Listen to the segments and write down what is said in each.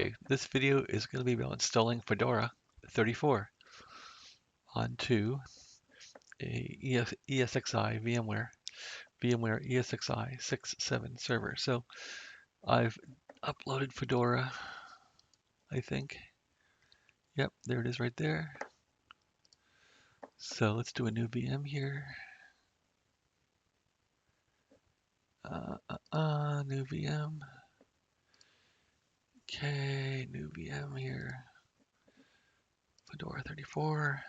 Okay, this video is going to be about installing Fedora 34 onto a ESXi VMware ESXi 6.7 server. So I've uploaded Fedora, I think. Yep, there it is right there. So let's do a new VM here. New VM. Okay, new VM here. Fedora 34.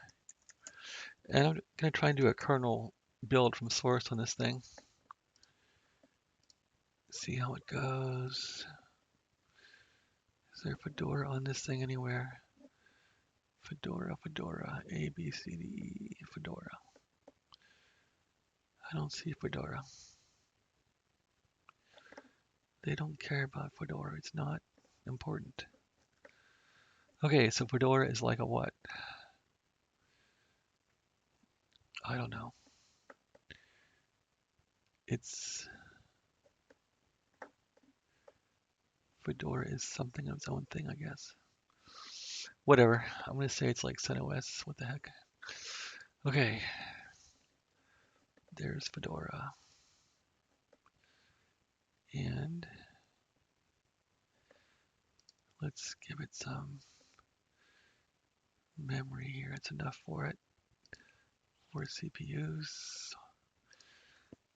And I'm going to try and do a kernel build from source on this thing. See how it goes. Is there Fedora on this thing anywhere? Fedora, A, B, C, D, E, Fedora. I don't see Fedora. They don't care about Fedora. It's not important. Okay, so Fedora is like a what? I don't know. It's Fedora is something of its own thing, I guess. Whatever. I'm gonna say it's like CentOS. What the heck? Okay. There's Fedora. And let's give it some memory here. It's enough for it. 4 CPUs.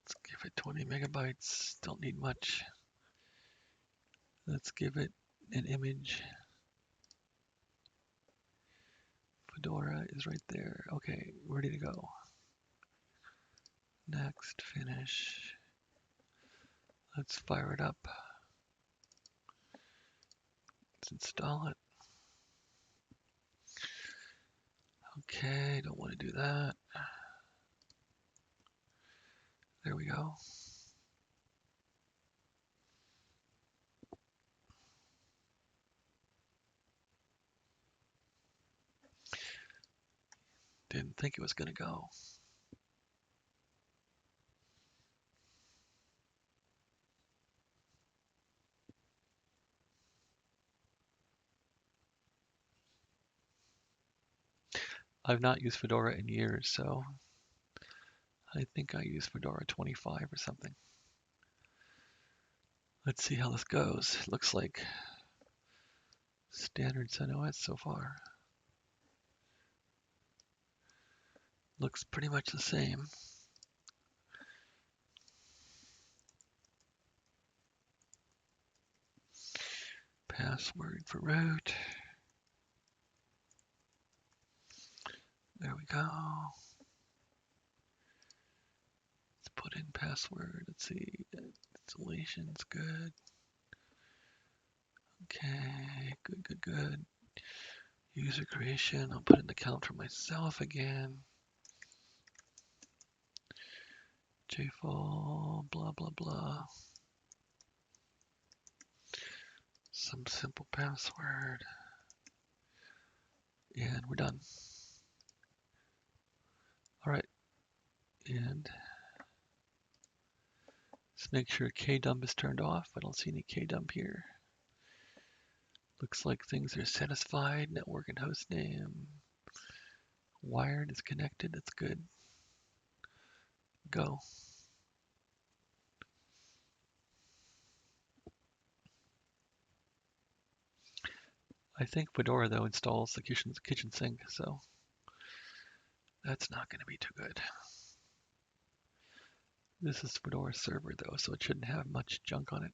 Let's give it 20 megabytes. Don't need much. Let's give it an image. Fedora is right there. Okay, ready to go. Next, finish. Let's fire it up. Let's install it. Okay, don't want to do that. There we go. Didn't think it was going to go. I've not used Fedora in years, so I think I used Fedora 25 or something. Let's see how this goes. It looks like standard CentOS so far. Looks pretty much the same. Password for root. There we go. Let's put in password. Let's see. Installation's good. Okay, good. User creation. I'll put in the account for myself again. JFall, blah, blah, blah. Some simple password. And we're done. All right. And let's make sure kdump is turned off. I don't see any kdump here. Looks like things are satisfied. Network and host name. Wired is connected. That's good. Go. I think Fedora, though, installs the kitchen sink, so that's not going to be too good. This is Fedora server, though, so it shouldn't have much junk on it.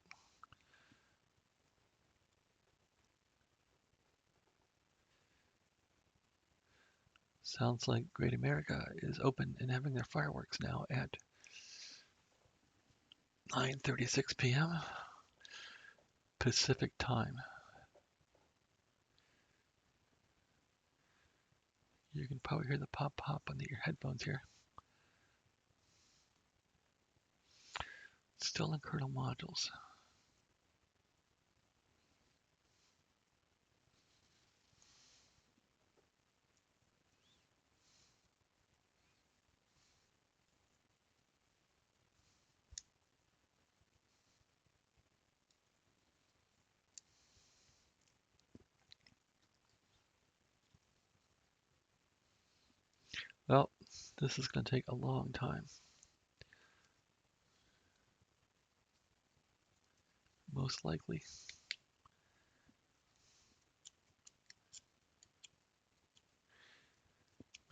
Sounds like Great America is open and having their fireworks now at 9:36 p.m. Pacific time. You can probably hear the pop on your headphones here. Still in kernel modules. This is going to take a long time. Most likely.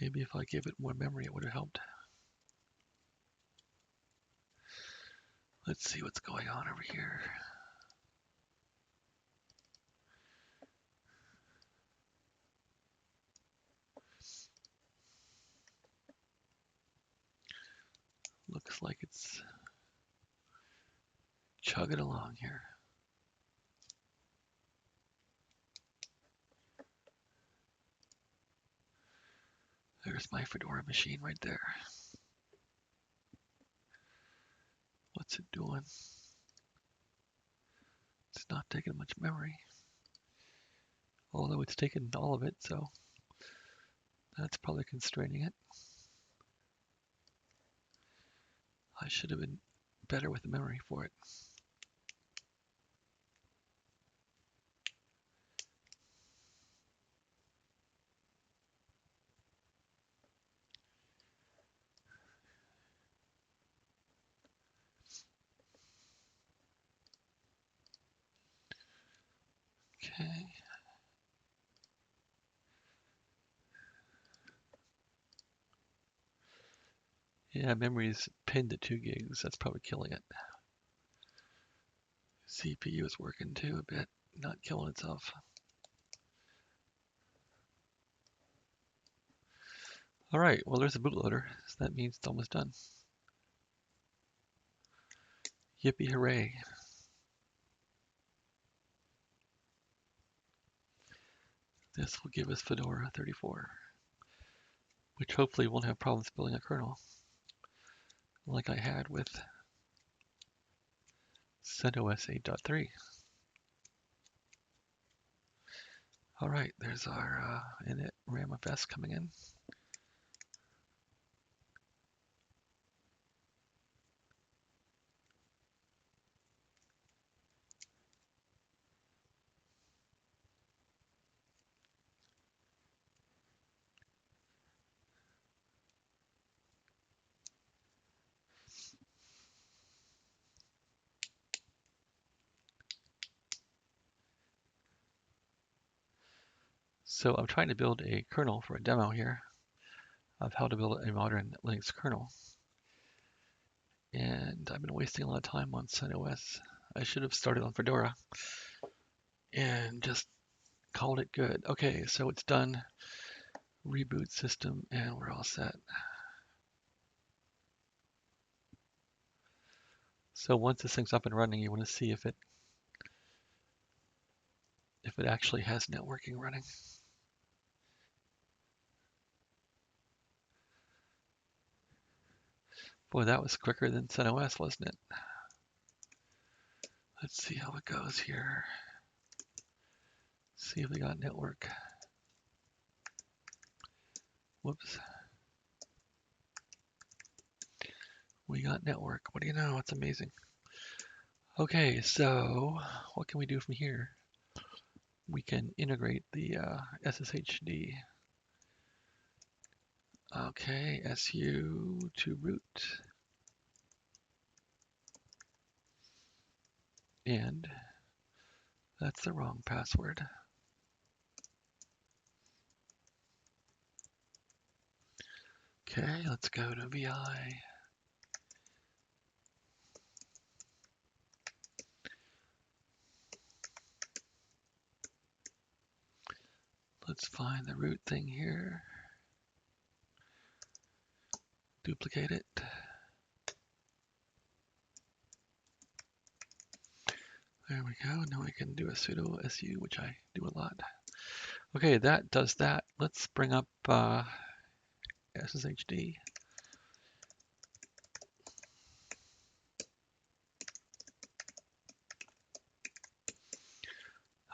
Maybe if I gave it more memory, it would have helped. Let's see what's going on over here. Looks like it's chugging along here. There's my Fedora machine right there. What's it doing? It's not taking much memory. Although it's taken all of it, so that's probably constraining it. I should have been better with the memory for it. Okay. Yeah, memory's pinned to 2 gigs. That's probably killing it. CPU is working too a bit, not killing itself. All right, well, there's a bootloader, so that means it's almost done. Yippee hooray. This will give us Fedora 34, which hopefully won't have problems building a kernel like I had with CentOS 8.3. All right, there's our init ramfs coming in. So I'm trying to build a kernel for a demo here of how to build a modern Linux kernel. And I've been wasting a lot of time on CentOS. I should have started on Fedora and just called it good. Okay, so it's done. Reboot system and we're all set. So once this thing's up and running, you want to see if it actually has networking running. Boy, that was quicker than CentOS, wasn't it? Let's see how it goes here. See if we got network. Whoops. We got network. What do you know? It's amazing. Okay, so what can we do from here? We can integrate the SSHD. Okay, SU to root. And that's the wrong password. Okay, let's go to VI. Let's find the root thing here. Duplicate it. There we go. Now we can do a sudo su, which I do a lot. Okay, that does that. Let's bring up SSHD.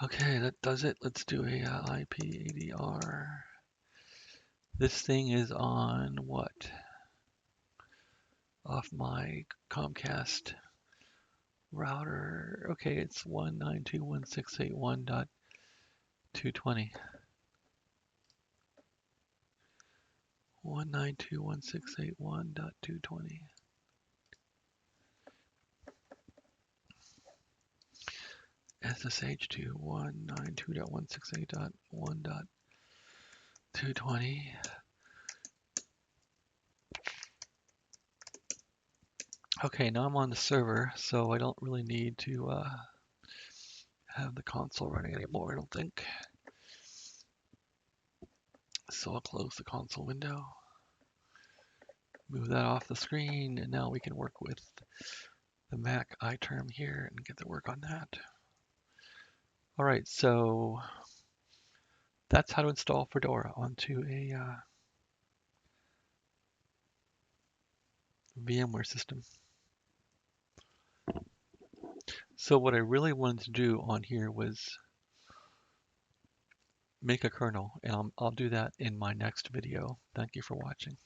Okay, that does it. Let's do a IP ADR. This thing is on what? Off my Comcast router. Okay, it's 192.168.1.220. 192.168.1.220. SSH to 192.168.1.220. Okay, now I'm on the server, so I don't really need to have the console running anymore, I don't think. So I'll close the console window, move that off the screen, and now we can work with the Mac iTerm here and get to work on that. All right, so that's how to install Fedora onto a VMware system. So what I really wanted to do on here was make a kernel, and I'll do that in my next video. Thank you for watching.